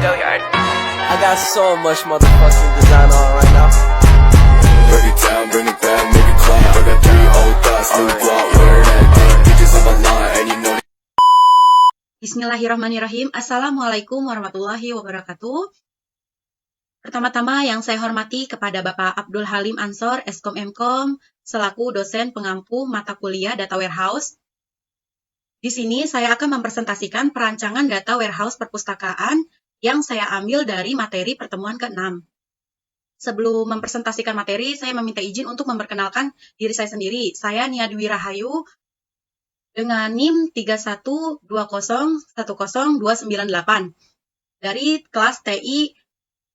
I got so much motherfucking design on right now. Break it down, bring it back, make it clap. I got 3 old thoughts, new block, where that dick, bitches on my line, and you know. Bismillahirrahmanirrahim. Assalamualaikum warahmatullahi wabarakatuh. Pertama-tama yang saya hormati kepada Bapak Abdul Halim Ansor, Eskom Mkom, selaku dosen pengampu mata kuliah Data Warehouse. Di sini saya akan mempresentasikan perancangan Data Warehouse perpustakaan yang saya ambil dari materi pertemuan ke-6. Sebelum mempresentasikan materi, saya meminta izin untuk memperkenalkan diri saya sendiri. Saya Nia Dwi Rahayu dengan NIM 312010298 dari kelas TI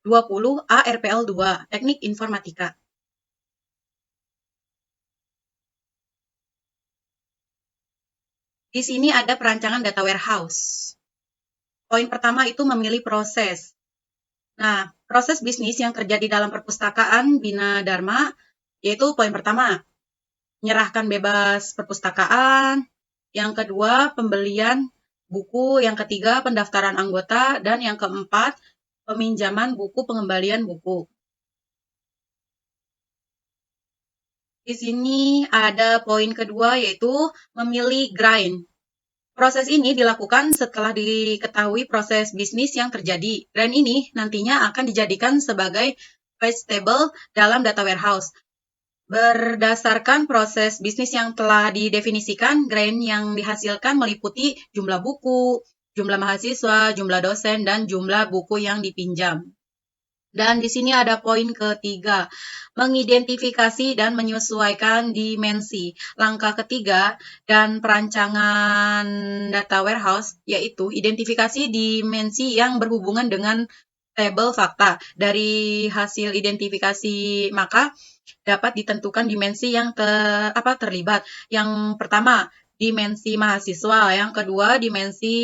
20 ARPL 2, Teknik Informatika. Di sini ada perancangan data warehouse. Poin pertama itu memilih proses. Nah, proses bisnis yang terjadi dalam perpustakaan Bina Dharma, yaitu poin pertama, menyerahkan bebas perpustakaan, yang kedua, pembelian buku, yang ketiga, pendaftaran anggota, dan yang keempat, peminjaman buku, pengembalian buku. Di sini ada poin kedua, yaitu memilih grind. Proses ini dilakukan setelah diketahui proses bisnis yang terjadi. Grind ini nantinya akan dijadikan sebagai page table dalam data warehouse. Berdasarkan proses bisnis yang telah didefinisikan, grind yang dihasilkan meliputi jumlah buku, jumlah mahasiswa, jumlah dosen, dan jumlah buku yang dipinjam. Dan di sini ada poin ketiga, mengidentifikasi dan menyesuaikan dimensi. Langkah ketiga dan perancangan data warehouse yaitu identifikasi dimensi yang berhubungan dengan tabel fakta. Dari hasil identifikasi maka dapat ditentukan dimensi yang terlibat. Yang pertama, dimensi mahasiswa, yang kedua dimensi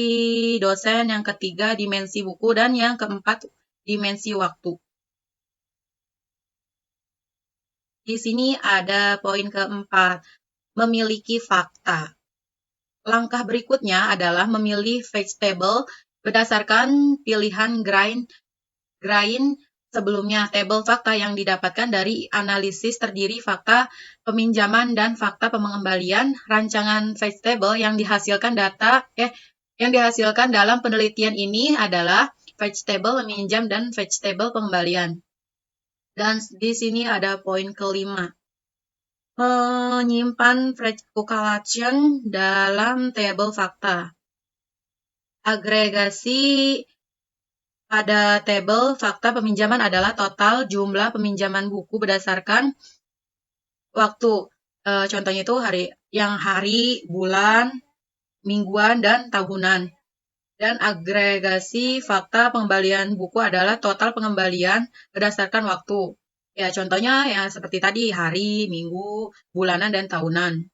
dosen, yang ketiga dimensi buku, dan yang keempat dimensi waktu. Di sini ada poin keempat, memiliki fakta. Langkah berikutnya adalah memilih page table berdasarkan pilihan grind sebelumnya. Tabel fakta yang didapatkan dari analisis terdiri fakta peminjaman dan fakta pengembalian. Rancangan page table yang dihasilkan dalam penelitian ini adalah page table peminjam dan page table pengembalian. Dan di sini ada poin kelima, menyimpan page calculation dalam tabel fakta. Agregasi pada tabel fakta peminjaman adalah total jumlah peminjaman buku berdasarkan waktu. Contohnya itu hari, bulan, mingguan, dan tahunan. Dan agregasi fakta pengembalian buku adalah total pengembalian berdasarkan waktu. Ya, contohnya ya seperti tadi, hari, minggu, bulanan, dan tahunan.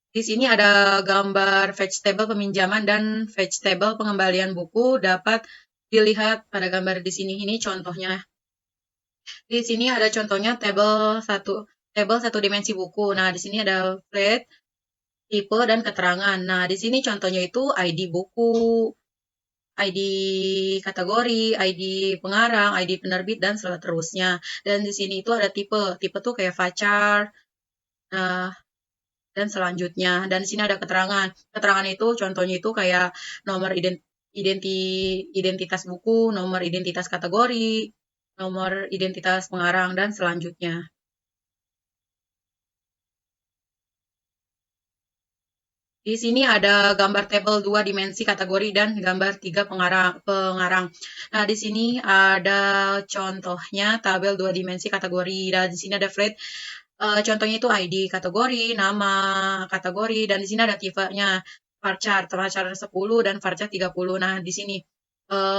Di sini ada gambar page table peminjaman dan page table pengembalian buku. Dapat dilihat pada gambar di sini, ini contohnya. Di sini ada contohnya tabel satu dimensi buku. Nah, di sini ada flat, tipe, dan keterangan. Nah, di sini contohnya itu ID buku, ID kategori, ID pengarang, ID penerbit, dan seterusnya. Dan di sini itu ada tipe. Tipe tuh kayak VACHAR, dan selanjutnya. Dan di sini ada keterangan. Keterangan itu contohnya itu kayak nomor identitas buku, nomor identitas kategori, nomor identitas pengarang, dan selanjutnya. Di sini ada gambar tabel 2 dimensi kategori dan gambar 3 pengarang. Nah, di sini ada contohnya tabel 2 dimensi kategori. Dan di sini ada flat. Contohnya itu ID kategori, nama kategori, dan di sini ada tipenya VACHAR 10 dan VACHAR 30. Nah, di sini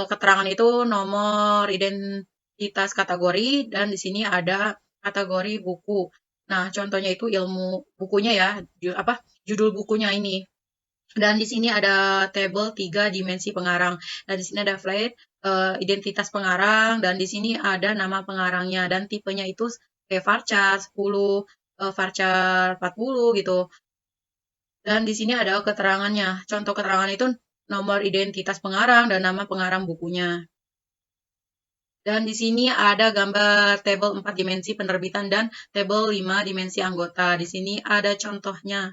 keterangan itu nomor identitas kategori, dan di sini ada kategori buku. Nah, contohnya itu ilmu bukunya ya, judul bukunya ini. Dan di sini ada tabel 3 dimensi pengarang. Dan di sini ada flat, identitas pengarang, dan di sini ada nama pengarangnya, dan tipenya itu kayak VACHAR 10, VACHAR 40 gitu. Dan di sini ada keterangannya. Contoh keterangan itu nomor identitas pengarang dan nama pengarang bukunya. Dan di sini ada gambar tabel 4 dimensi penerbitan dan tabel 5 dimensi anggota. Di sini ada contohnya.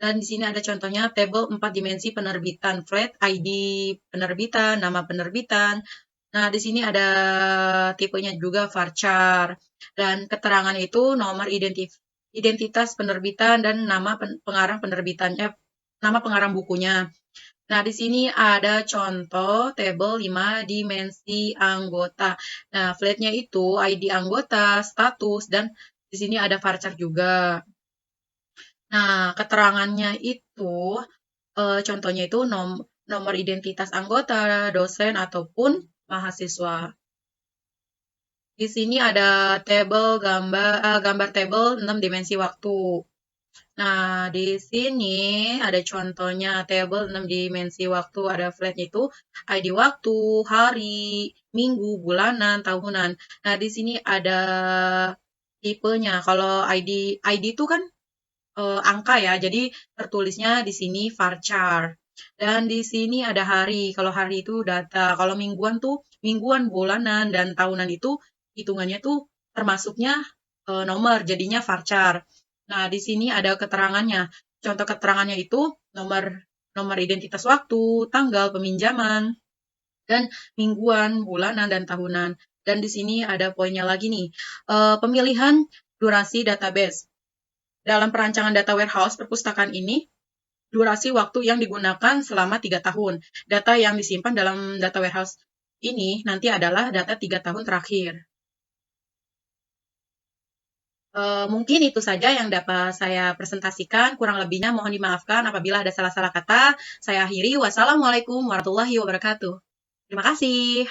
Dan di sini ada contohnya tabel 4 dimensi penerbitan, flat, ID penerbitan, nama penerbitan. Nah, di sini ada tipenya juga varchar. Dan keterangan itu nomor identitas penerbitan dan nama pengarang penerbitannya, nama pengarang bukunya. Nah, di sini ada contoh tabel 5 dimensi anggota. Nah, flatnya itu ID anggota, status, dan di sini ada varchar juga. Nah, keterangannya itu contohnya itu nomor identitas anggota, dosen, ataupun mahasiswa. Di sini ada gambar tabel 6 dimensi waktu. Nah, di sini ada contohnya tabel 6 dimensi waktu, ada flatnya itu ID waktu, hari, minggu, bulanan, tahunan. Nah, di sini ada tipenya. Kalau ID itu kan angka ya, jadi tertulisnya di sini varchar. Dan di sini ada hari. Kalau hari itu data. Kalau mingguan tuh mingguan, bulanan, dan tahunan itu hitungannya tuh termasuknya nomor, jadinya varchar. Nah, di sini ada keterangannya. Contoh keterangannya itu nomor identitas waktu, tanggal peminjaman, dan mingguan, bulanan, dan tahunan. Dan di sini ada poinnya lagi nih. Pemilihan durasi database. Dalam perancangan data warehouse perpustakaan ini, durasi waktu yang digunakan selama 3 tahun. Data yang disimpan dalam data warehouse ini nanti adalah data 3 tahun terakhir. Mungkin itu saja yang dapat saya presentasikan. Kurang lebihnya mohon dimaafkan apabila ada salah-salah kata. Saya akhiri. Wassalamualaikum warahmatullahi wabarakatuh. Terima kasih.